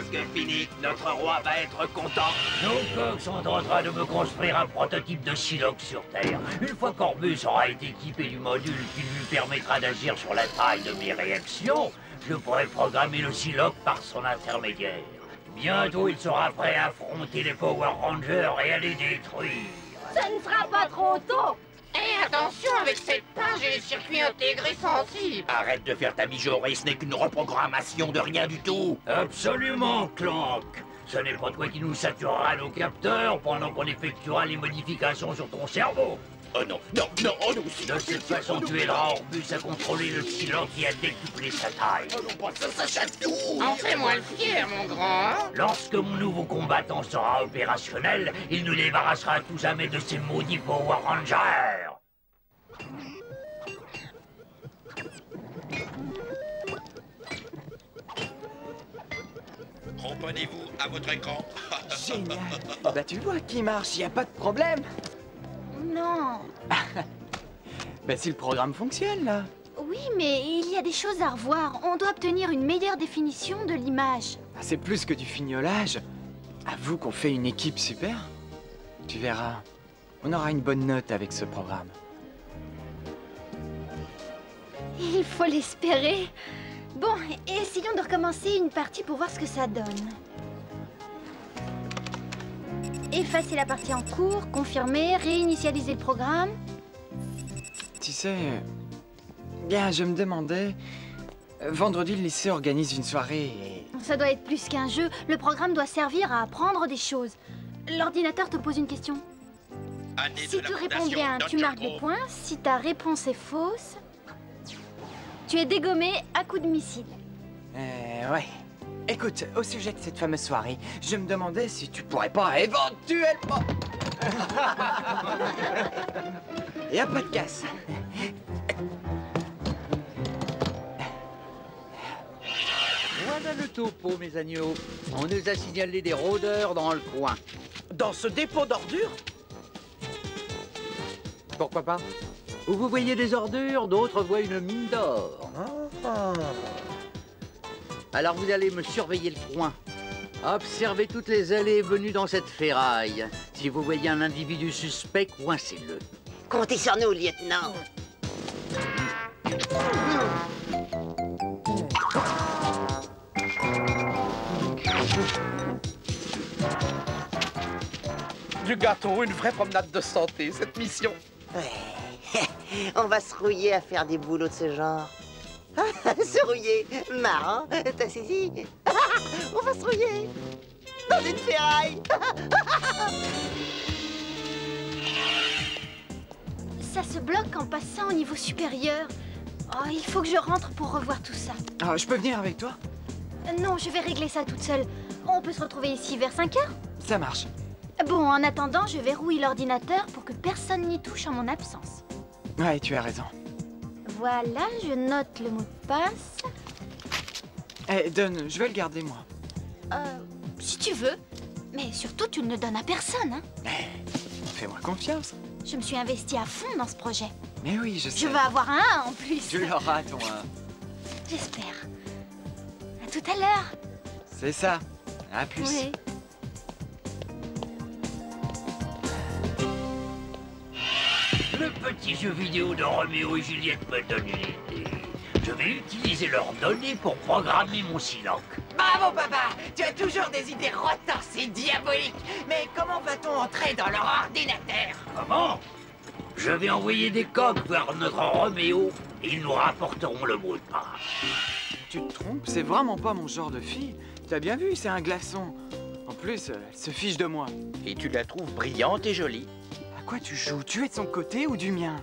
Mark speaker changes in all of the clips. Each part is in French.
Speaker 1: presque fini. Notre roi va être content. Nos coqs sont en train de me construire un prototype de Psylocke sur Terre. Une fois qu'Orbus aura été équipé du module qui lui permettra d'agir sur la taille de mes réactions, je pourrai programmer le Psylocke par son intermédiaire. Bientôt, il sera prêt à affronter les Power Rangers et à les détruire.
Speaker 2: Ça ne sera pas trop tôt.
Speaker 3: Et attention avec cette page et les circuits intégrés sensibles.
Speaker 1: Arrête de faire ta mijaurée, ce n'est qu'une reprogrammation de rien du tout. Absolument, Clank. Ce n'est pas toi qui nous saturera nos capteurs pendant qu'on effectuera les modifications sur ton cerveau. Oh non, non, non, oh non. De cette façon, tu aideras Orbus à contrôler le Psylocke qui a décuplé sa taille. Oh non, pas ça, ça chatouille.
Speaker 3: En fais-moi le fier, mon grand.
Speaker 1: Lorsque mon nouveau combattant sera opérationnel, il nous débarrassera à tout jamais de ces maudits Power Rangers.
Speaker 4: Ramponnez-vous à votre écran.
Speaker 5: Génial. Bah tu vois qui marche, y a pas de problème.
Speaker 2: Non.
Speaker 5: Bah si le programme fonctionne là.
Speaker 2: Oui, mais il y a des choses à revoir. On doit obtenir une meilleure définition de l'image.
Speaker 5: Ah, c'est plus que du fignolage. Avoue qu'on fait une équipe super. Tu verras, on aura une bonne note avec ce programme.
Speaker 2: Il faut l'espérer. Bon, essayons de recommencer une partie pour voir ce que ça donne. Effacer la partie en cours, confirmer, réinitialiser le programme.
Speaker 5: Tu sais, bien, je me demandais... vendredi, le lycée organise une soirée et...
Speaker 2: Ça doit être plus qu'un jeu. Le programme doit servir à apprendre des choses. L'ordinateur te pose une question.
Speaker 4: Année
Speaker 2: Si
Speaker 4: de la
Speaker 2: tu réponds
Speaker 4: fondation
Speaker 2: bien, tu
Speaker 4: Dr.
Speaker 2: marques des
Speaker 4: Gros.
Speaker 2: points. Si ta réponse est fausse, tu es dégommé à coup de missile.
Speaker 5: ouais. Écoute, au sujet de cette fameuse soirée, je me demandais si tu pourrais pas éventuellement... Y a pas de casse.
Speaker 6: Voilà le topo, mes agneaux. On nous a signalé des rôdeurs dans le coin.
Speaker 7: Dans ce dépôt d'ordures?
Speaker 6: Pourquoi pas? Où vous voyez des ordures, d'autres voient une mine d'or. Alors vous allez me surveiller le coin. Observez toutes les allées et venues dans cette ferraille. Si vous voyez un individu suspect, coincez-le.
Speaker 3: Comptez sur nous, lieutenant.
Speaker 7: Du gâteau, une vraie promenade de santé, cette mission.
Speaker 3: Ouais. On va se rouiller à faire des boulots de ce genre. Se rouiller, marrant, t'as saisi? On va se rouiller dans une ferraille.
Speaker 2: Ça se bloque en passant au niveau supérieur. Oh, il faut que je rentre pour revoir tout ça.
Speaker 5: Ah, je peux venir avec toi?
Speaker 2: Non, je vais régler ça toute seule. On peut se retrouver ici vers 5 heures?
Speaker 5: Ça marche.
Speaker 2: Bon, en attendant, je verrouille l'ordinateur pour que personne n'y touche en mon absence.
Speaker 5: Ouais, tu as raison.
Speaker 2: Voilà, je note le mot de passe.
Speaker 5: Eh, donne, je vais le garder moi.
Speaker 2: Si tu veux. Mais surtout, tu ne le donnes à personne, hein.
Speaker 5: Fais-moi confiance.
Speaker 2: Je me suis investie à fond dans ce projet.
Speaker 5: Mais oui, je sais.
Speaker 2: Je veux avoir un 1 en plus.
Speaker 5: Tu l'auras, ton...
Speaker 2: J'espère. À tout à l'heure.
Speaker 5: C'est ça. À plus.
Speaker 2: Oui.
Speaker 1: Le petit jeu vidéo de Roméo et Juliette me donne une idée. Je vais utiliser leurs données pour programmer mon Psylocke.
Speaker 5: Bravo, papa! Tu as toujours des idées retorses et diaboliques. Mais comment va-t-on entrer dans leur ordinateur?
Speaker 1: Comment? Je vais envoyer des coqs vers notre Roméo et ils nous rapporteront le mot de passe.
Speaker 5: Tu te trompes, c'est vraiment pas mon genre de fille. T'as bien vu, c'est un glaçon. En plus, elle se fiche de moi.
Speaker 8: Et tu la trouves brillante et jolie.
Speaker 5: À quoi tu joues? Tu es de son côté ou du mien?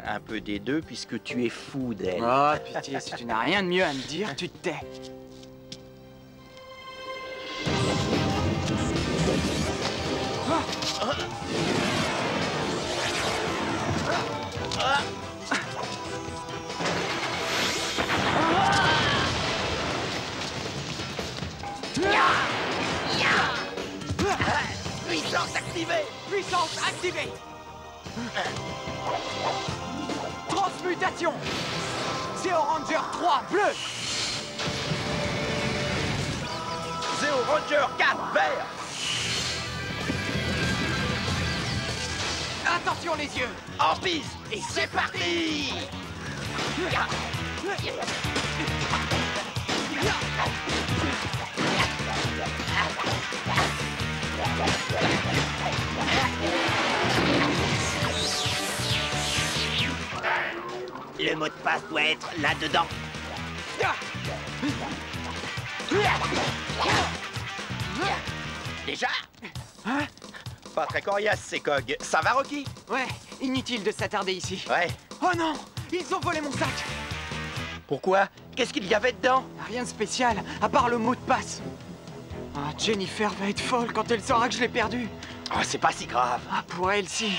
Speaker 8: Un peu des deux puisque tu es fou d'elle.
Speaker 5: Oh, pitié, si tu n'as rien de mieux à me dire, tu te tais.
Speaker 7: Puissance activée!
Speaker 5: Puissance activée! Transmutation! Zéo Ranger 3, bleu!
Speaker 8: Zéo Ranger 4 vert.
Speaker 5: Attention les yeux!
Speaker 8: En piste. Et c'est parti.
Speaker 3: Le mot de passe doit être là-dedans.
Speaker 8: Déjà?
Speaker 5: Hein?
Speaker 8: Pas très coriace ces cogs. Ça va, Rocky?
Speaker 5: Ouais, inutile de s'attarder ici.
Speaker 8: Ouais.
Speaker 5: Oh non! Ils ont volé mon sac!
Speaker 8: Pourquoi? Qu'est-ce qu'il y avait dedans?
Speaker 5: Rien de spécial, à part le mot de passe. Ah, Jennifer va être folle quand elle saura que je l'ai perdu.
Speaker 8: Oh, c'est pas si grave.
Speaker 5: Ah, pour elle, si.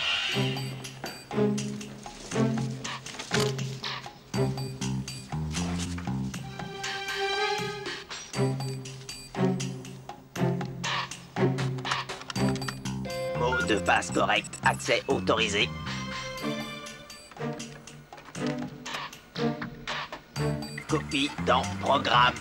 Speaker 3: Mot de passe correct. Accès autorisé. Copie dans programme.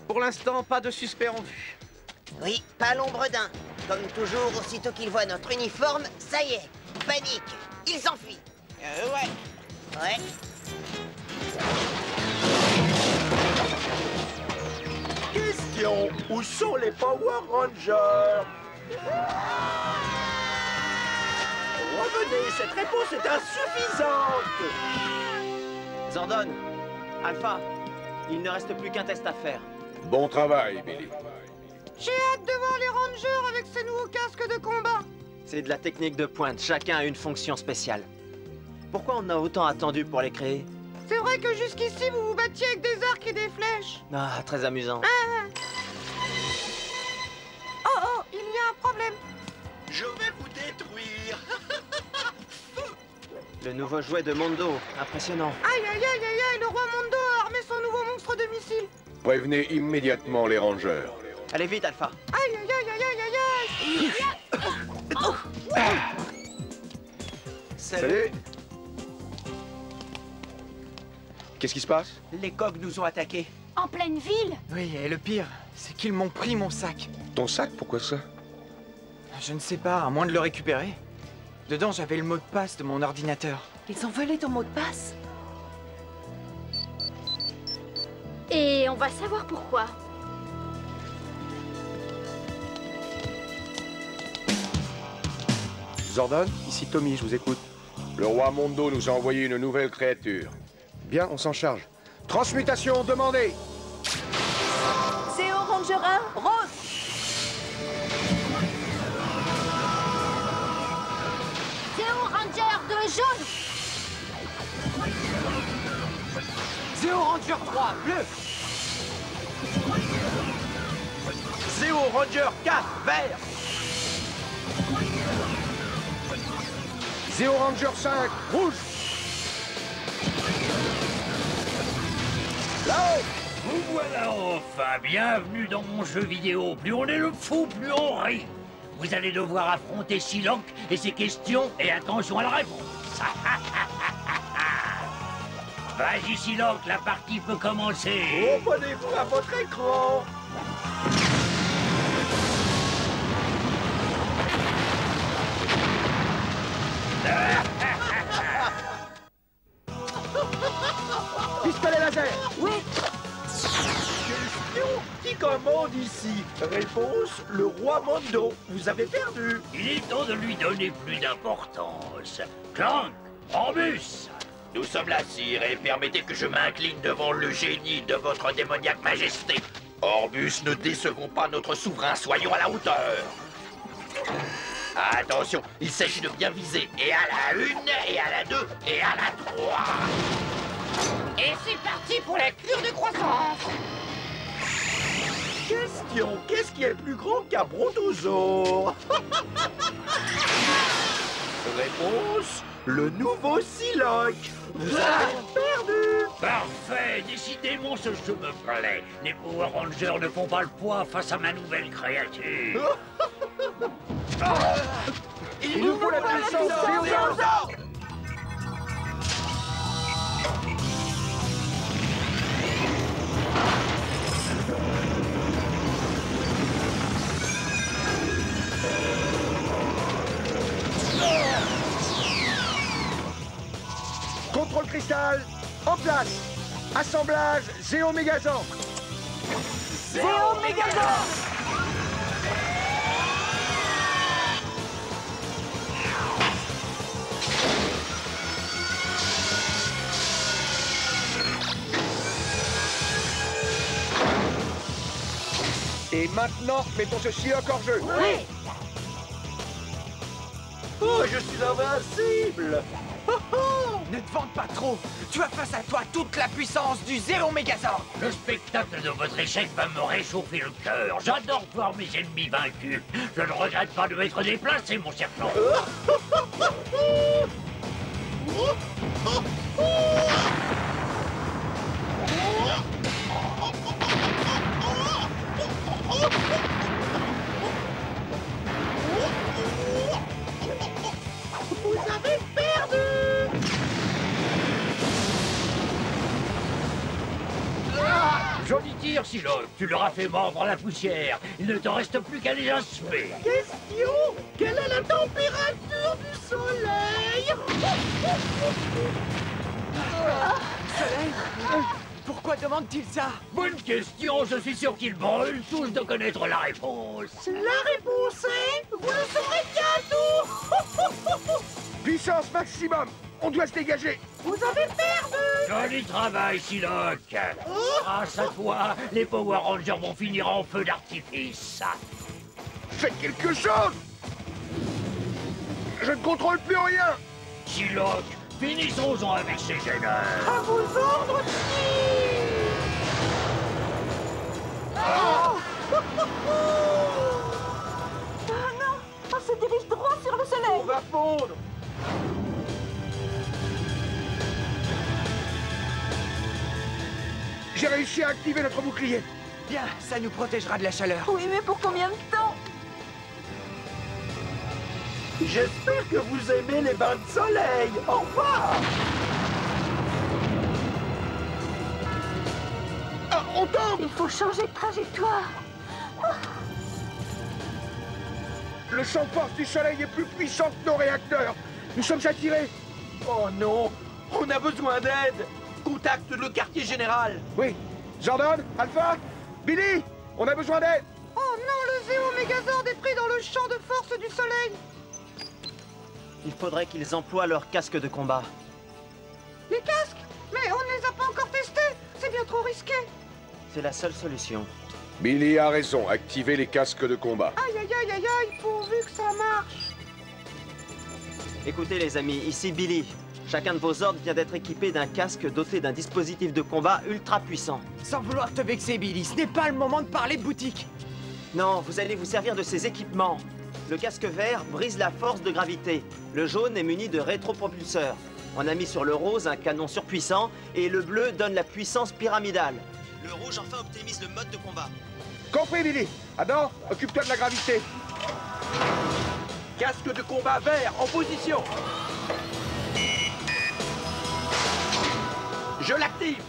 Speaker 7: Pour l'instant, pas de suspect en vue.
Speaker 3: Oui, pas l'ombre d'un. Comme toujours, aussitôt qu'ils voient notre uniforme, ça y est, panique. Ils s'enfuient. Ouais. Ouais.
Speaker 8: Question, où sont les Power Rangers? Revenez, cette réponse est insuffisante.
Speaker 9: Zordon, Alpha, il ne reste plus qu'un test à faire.
Speaker 10: Bon travail, Billy.
Speaker 11: J'ai hâte de voir les Rangers avec ces nouveaux casques de combat.
Speaker 9: C'est de la technique de pointe, chacun a une fonction spéciale. Pourquoi on a autant attendu pour les créer?
Speaker 11: C'est vrai que jusqu'ici, vous vous battiez avec des arcs et des flèches.
Speaker 9: Ah, très amusant.
Speaker 11: Oh, il y a un problème.
Speaker 8: Je vais vous détruire.
Speaker 9: Le nouveau jouet de Mondo, impressionnant.
Speaker 11: Aïe, aïe, aïe, aïe, aïe, le roi Mondo a armé son nouveau monstre de missile.
Speaker 10: Prévenez immédiatement les rangers.
Speaker 9: Allez vite, Alpha.
Speaker 11: Aïe, aïe, aïe, aïe, aïe, aïe, aïe.
Speaker 10: Salut. Qu'est-ce qui se passe?
Speaker 9: Les cogs nous ont attaqués.
Speaker 2: En pleine ville?
Speaker 5: Oui, et le pire, c'est qu'ils m'ont pris mon sac.
Speaker 10: Ton sac, pourquoi ça?
Speaker 5: Je ne sais pas, à moins de le récupérer. Dedans, j'avais le mot de passe de mon ordinateur.
Speaker 11: Ils ont volé ton mot de passe?
Speaker 2: Et on va savoir pourquoi.
Speaker 10: Zordon, ici Tommy, je vous écoute. Le roi Mondo nous a envoyé une nouvelle créature. Bien, on s'en charge. Transmutation demandée.
Speaker 11: Zéo Ranger 1, rose.
Speaker 2: Zéo Ranger 2 jaune.
Speaker 5: Zéo Ranger 3, bleu.
Speaker 8: Zéo Ranger 4 vert.
Speaker 10: Zéo Ranger 5, rouge.
Speaker 1: Là-haut! Vous voilà enfin, bienvenue dans mon jeu vidéo. Plus on est le fou, plus on rit. Vous allez devoir affronter Psylocke et ses questions, et attention à la réponse. Vas-y Psylocke, la partie peut commencer.
Speaker 8: Abonnez-vous à votre écran.
Speaker 7: Pistolet laser.
Speaker 11: Oui.
Speaker 8: Question, qui commande ici? Réponse, le roi Mondo. Vous avez perdu.
Speaker 1: Il est temps de lui donner plus d'importance. Clank, Orbus.
Speaker 4: Nous sommes là, sire, et permettez que je m'incline devant le génie de votre démoniaque majesté. Orbus, ne décevons pas notre souverain, soyons à la hauteur. Attention, il s'agit de bien viser. Et à la 1, et à la 2, et à la 3.
Speaker 11: Et c'est parti pour la cure de croissance.
Speaker 8: Question, qu'est-ce qui est plus grand qu'un brontosaure? Réponse, le nouveau Psylocke. Vous avez perdu.
Speaker 1: Parfait, décidément ce jeu me plaît. Les Power Rangers ne font pas le poids face à ma nouvelle créature.
Speaker 8: Il nous faut la puissance d'urgence. Contrôle cristal, en place. Assemblage Zéo Mégazord.
Speaker 11: Zéo Mégazord.
Speaker 10: Et maintenant, mettons ce Psylocke hors jeu.
Speaker 11: Oui.
Speaker 8: Oh, je suis invincible.
Speaker 5: Ne te vante pas trop. Tu as face à toi toute la puissance du Zéo Mégazord.
Speaker 1: Le spectacle de votre échec va me réchauffer le cœur. J'adore voir mes ennemis vaincus. Je ne regrette pas de m'être déplacé, mon serpent.
Speaker 11: Vous avez perdu.
Speaker 1: Joli tir, Psylocke. Tu leur as fait mordre la poussière. Il ne te reste plus qu'à les achever.
Speaker 11: Question, quelle est la température du soleil?
Speaker 5: Soleil, pourquoi demande-t-il ça?
Speaker 1: Bonne question. Je suis sûr qu'ils brûlent tous de connaître la réponse.
Speaker 11: La réponse est... Vous le saurez bientôt.
Speaker 10: Puissance maximum. On doit se dégager.
Speaker 11: Vous avez perdu.
Speaker 1: Joli travail, Psylocke. Grâce à toi, les Power Rangers vont finir en feu d'artifice.
Speaker 10: Faites quelque chose. Je ne contrôle plus rien.
Speaker 1: Psylocke, finissons-en avec ces gêneurs.
Speaker 11: À vos ordres,
Speaker 2: Ah non, on se dirige droit sur le soleil.
Speaker 8: On va fondre.
Speaker 10: J'ai réussi à activer notre bouclier.
Speaker 5: Bien, ça nous protégera de la chaleur.
Speaker 2: Oui, mais pour combien de temps?
Speaker 8: J'espère que vous aimez les bains de soleil. Au revoir.
Speaker 10: Ah, on tombe.
Speaker 2: Il faut changer de trajectoire.
Speaker 10: Le champ de force du soleil est plus puissant que nos réacteurs. Nous sommes attirés.
Speaker 8: Oh non, on a besoin d'aide. Contacte le quartier général.
Speaker 10: Oui. Jordan, Alpha, Billy, on a besoin d'aide.
Speaker 11: Oh non, le Zéo Mégazord est pris dans le champ de force du soleil.
Speaker 9: Il faudrait qu'ils emploient leur casque de combat.
Speaker 11: Les casques? Mais on ne les a pas encore testés. C'est bien trop risqué.
Speaker 9: C'est la seule solution.
Speaker 10: Billy a raison, activez les casques de combat.
Speaker 11: Aïe, aïe, aïe, aïe, aïe, pourvu que ça marche.
Speaker 9: Écoutez les amis, ici Billy. Chacun de vos ordres vient d'être équipé d'un casque doté d'un dispositif de combat ultra puissant.
Speaker 5: Sans vouloir te vexer, Billy, ce n'est pas le moment de parler de boutique.
Speaker 9: Non, vous allez vous servir de ces équipements. Le casque vert brise la force de gravité. Le jaune est muni de rétropropulseurs. On a mis sur le rose un canon surpuissant et le bleu donne la puissance pyramidale. Le rouge enfin optimise le mode de combat.
Speaker 10: Compris, Billy. Adam, occupe-toi de la gravité.
Speaker 8: Casque de combat vert en position. Je l'active.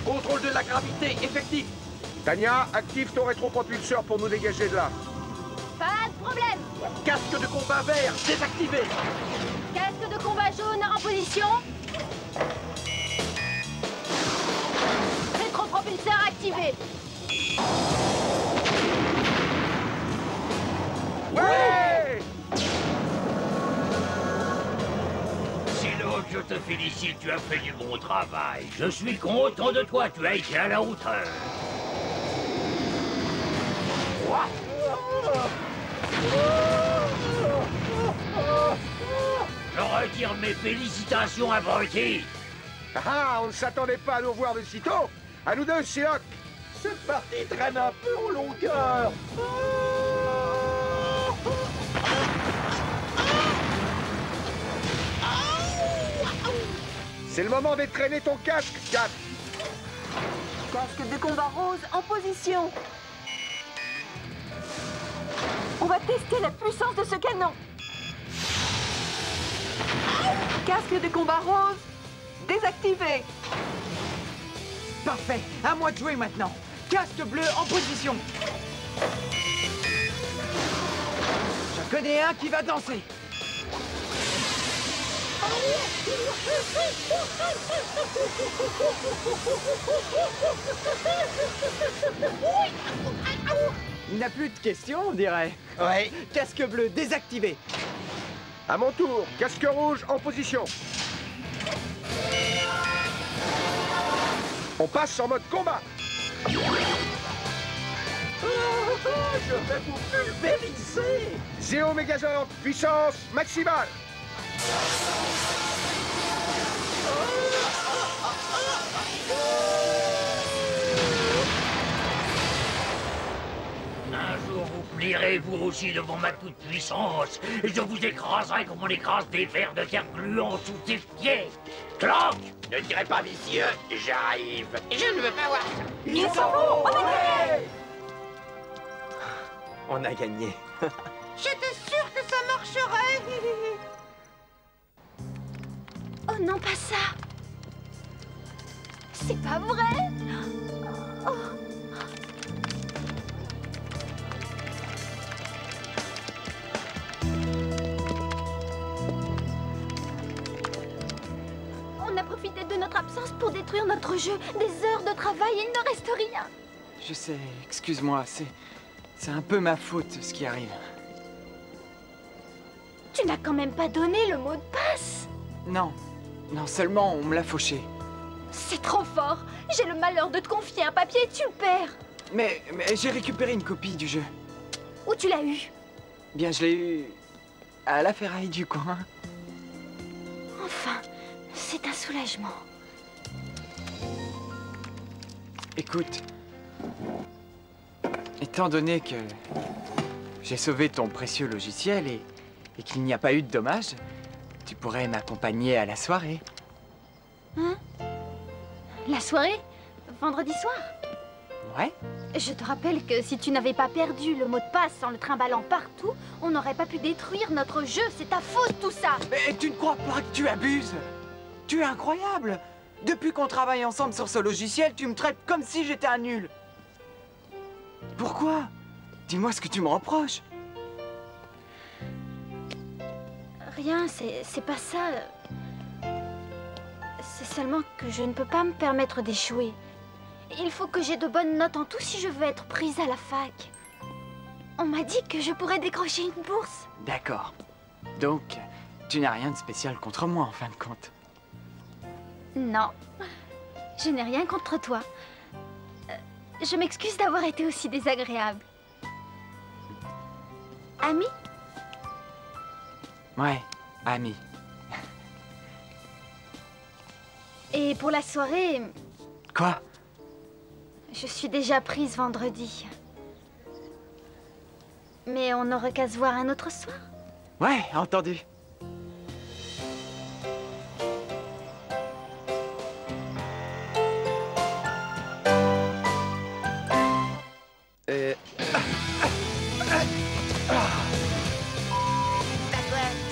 Speaker 8: Contrôle de la gravité effectif.
Speaker 10: Tania, active ton rétropropulseur pour nous dégager de là.
Speaker 2: Pas de problème.
Speaker 8: Casque de combat vert désactivé.
Speaker 2: Casque de combat jaune en position. Rétropropulseur activé.
Speaker 10: Ouais!
Speaker 1: Psylocke, je te félicite, tu as fait du bon travail. Je suis content de toi, tu as été à la hauteur. Je retire mes félicitations, abruti.
Speaker 10: Ah, on ne s'attendait pas à nous voir de sitôt. À nous deux, Psylocke.
Speaker 8: Cette partie traîne un peu en longueur.
Speaker 10: C'est le moment d'étraîner ton casque, Kat.
Speaker 11: Casque de combat rose en position. On va tester la puissance de ce canon. Casque de combat rose désactivé.
Speaker 5: Parfait, à moi de jouer maintenant. Casque bleu en position. J'en connais un qui va danser. Il n'a plus de questions, on dirait. Ouais, casque bleu désactivé.
Speaker 10: À mon tour, casque rouge en position. On passe en mode combat.
Speaker 8: Je vais vous pulvériser.
Speaker 10: Zéo Mégazord, puissance maximale.
Speaker 1: Un jour, vous plierez vous aussi devant ma toute-puissance, et je vous écraserai comme on écrase des vers de terre gluants sous ses pieds. Clank!
Speaker 4: Ne tirez pas, messieurs, j'arrive. Je ne veux pas voir ça.
Speaker 11: Ils s'en vont. On a gagné.
Speaker 9: On a gagné.
Speaker 11: J'étais sûre que ça marcherait.
Speaker 2: Oh non, pas ça. C'est pas vrai. Oh. On a profité de notre absence pour détruire notre jeu. Des heures de travail et il ne reste rien.
Speaker 5: Je sais, excuse-moi, c'est un peu ma faute ce qui arrive.
Speaker 2: Tu n'as quand même pas donné le mot de passe.
Speaker 5: Non, seulement on me l'a fauché.
Speaker 2: C'est trop fort. J'ai le malheur de te confier un papier et tu le perds.
Speaker 5: Mais j'ai récupéré une copie du jeu.
Speaker 2: Où tu l'as eu?
Speaker 5: Bien, je l'ai eu à la ferraille du coin.
Speaker 2: Enfin, c'est un soulagement.
Speaker 5: Écoute, étant donné que j'ai sauvé ton précieux logiciel et qu'il n'y a pas eu de dommages, tu pourrais m'accompagner à la soirée.
Speaker 2: Hein? La soirée? Vendredi soir?
Speaker 5: Ouais?
Speaker 2: Je te rappelle que si tu n'avais pas perdu le mot de passe en le trimballant partout, on n'aurait pas pu détruire notre jeu. C'est ta faute, tout ça!
Speaker 5: Mais tu ne crois pas que tu abuses? Tu es incroyable! Depuis qu'on travaille ensemble sur ce logiciel, tu me traites comme si j'étais un nul. Pourquoi? Dis-moi ce que tu me reproches.
Speaker 2: Rien, c'est pas ça. C'est seulement que je ne peux pas me permettre d'échouer. Il faut que j'ai de bonnes notes en tout si je veux être prise à la fac. On m'a dit que je pourrais décrocher une bourse.
Speaker 5: D'accord. Donc, tu n'as rien de spécial contre moi en fin de compte.
Speaker 2: Non, je n'ai rien contre toi. Je m'excuse d'avoir été aussi désagréable. Ami?
Speaker 5: Ouais, ami.
Speaker 2: Et pour la soirée...
Speaker 5: Quoi?
Speaker 2: Je suis déjà prise vendredi. Mais on n'aurait qu'à se voir un autre soir.
Speaker 5: Ouais, entendu.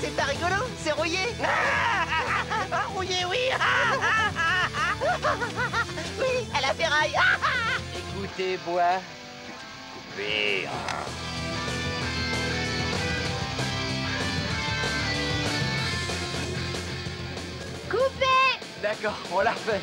Speaker 3: C'est pas rigolo, c'est rouillé. Rouillé, oui. Oui, à la ferraille.
Speaker 6: Écoutez, bois.
Speaker 1: Coupé.
Speaker 2: Coupé!
Speaker 5: D'accord, on l'a refait.